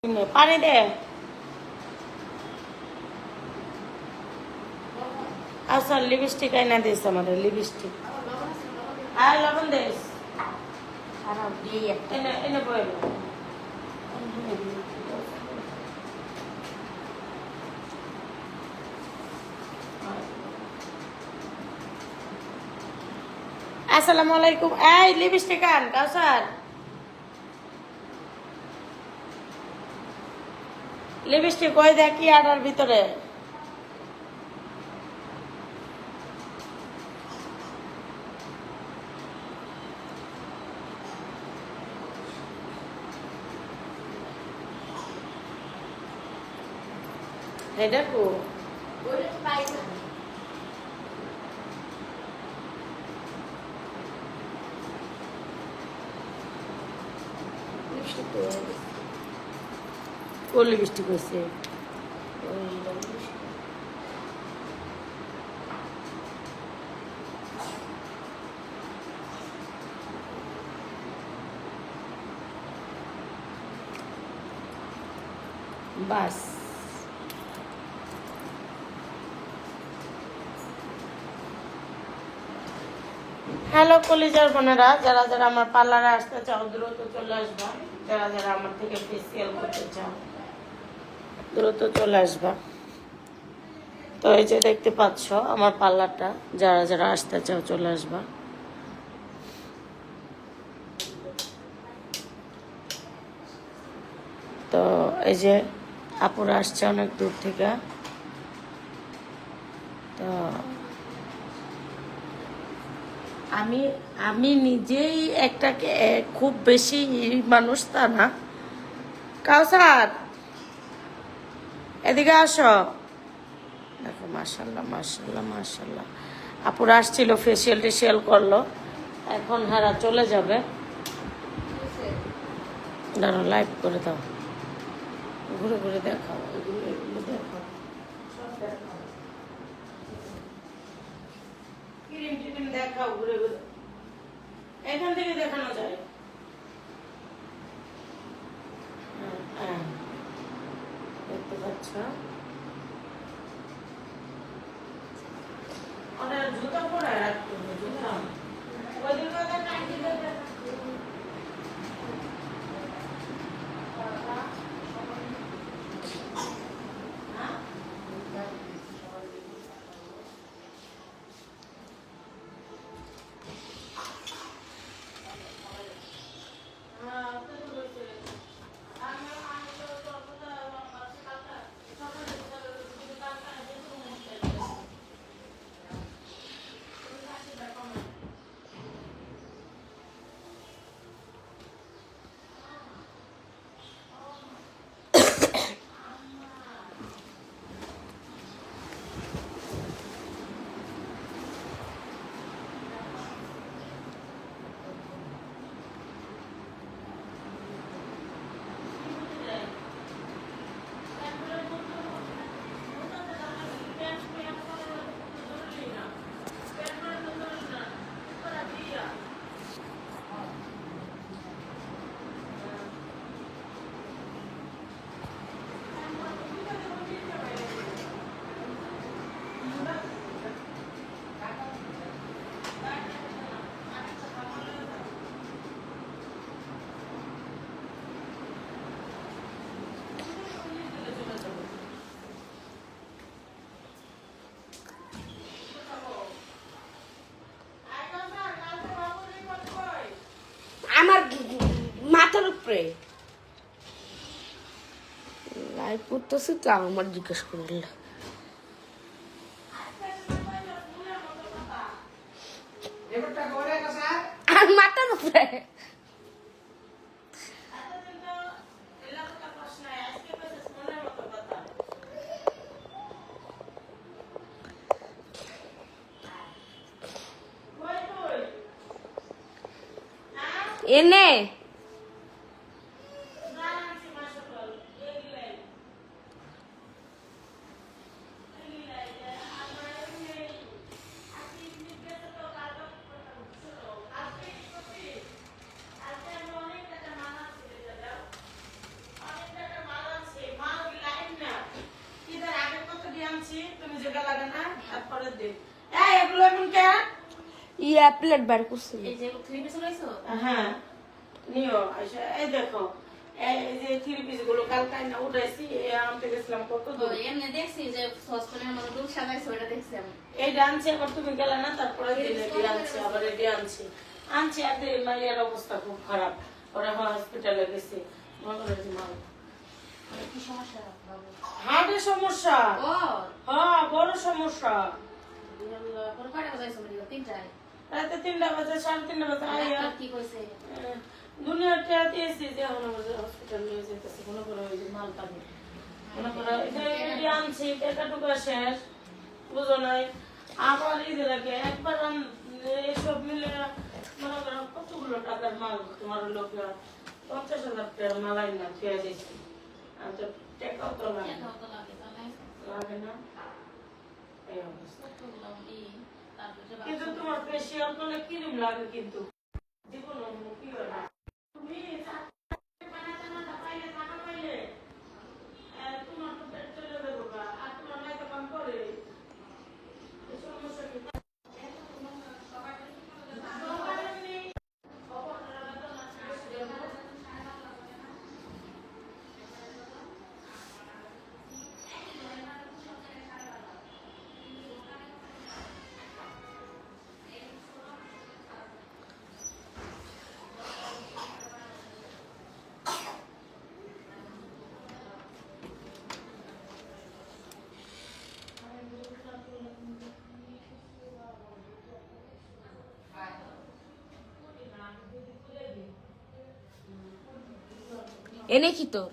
পানি দে আচ্ছা লিপস্টিক আইনা দিস আমাদের লিপস্টিক আর লবণ দিস এনে এনে বইল আসসালামু আলাইকুম এই লিপস্টিক আন কাউসার লিপস্টিক ওই দেখি আটার ভিতরে এটা কো কোন লিপস্টিক হয়েছে বাস হ্যালো কলিজার বোনেরা যারা যারা আমার পার্লারে আসতে চাও দ্রুত চলে আসবা যারা যারা আমার থেকে ফেসিয়াল করতে চাও দ্রুত চলে আসবা তো এই যে দেখতে পাচ্ছ আমার পার্লারটা যারা যারা আসতে চাও চলে আসবা তো এই যে আপুরা আসছে অনেক দূর থেকে তো আমি আমি নিজেই একটা খুব বেশি মানুষ তা না কাউসার এদিকে আসো দেখো মাশাল্লাহ মাশাল্লাহ মাশাল্লাহ আপুরা আসছিল ফেসিয়াল টেসিয়াল করলো এখন হারা চলে যাবে দাঁড়ো লাইভ করে দাও ঘুরে ঘুরে দেখাও এগুলো দেখাও ক্রিম টিম দেখাও ঘুরে ঘুরে এখান থেকে দেখানো যায় হ্যাঁ দেখতে পাচ্ছ ওনার জুতা পরে রাখতে হবে জুতা ওইদিকে টাইট দিয়ে আমার মাথার উপরে লাইভ করতেছি তো আমার জিজ্ঞেস করলে আর মাথার উপরে এনে পরের দিন। এই এগুলো এমন কে? ইয়া প্লেট বার করছি। এই যে 3 পিস লাইছো হ্যাঁ নিও আচ্ছা এই দেখো এই যে থ্রি পিস গুলো কালকে না উঠাইছি আনতে গেছিলাম কত তো দূর এমনি দেখছি যে সসপ্যানের মধ্যে দুধ সাজাইছো এটা দেখছি আমি এই আনছি আবার তুমি গেলে না তারপরে দিনে দিয়ে আনছি আবার এটি আনছি আনছি আর মাইয়ার অবস্থা খুব খারাপ ওরা হসপিটালে গেছে মাল কি সমস্যা বাবু হার্টের সমস্যা ও হ্যাঁ বড় সমস্যা আল্লাহ কোন কাটা যাইছো মানে তিনটায় রাতে 3টা বাজে 3:30 বাজে আইয়া ডাক্তার কি কইছে দুনিয়াতে দিয়েছি যে এখন আমাদের হসপিটাল নিয়ে যেতেছে কোনো করে ওই যে মাল পানি মনে করো এটা আনছি টাকা টুকা শেষ বুঝো নাই আবার ঈদের আগে একবার এসব মিলে মনে করো কতগুলো টাকার মাল তোমার লোক 50,000 টাকার মাল আইনা খেয়ে দিয়েছি আর তো টাকাও তো লাগে এটাও তো লাগে তাহলে লাগে না এই অবস্থা কতগুলো তারপরে কিন্তু তোমার ফেসিয়াল করলে ক্রিম লাগে কিন্তু জীবন কি হয় না তুমি বানাতে পাইলে টাকা পাইলে তোমার তো পেট চলে যাবো আর তোমার লাইতে কাম করে এই সমস্যা কি এনে কি তোর?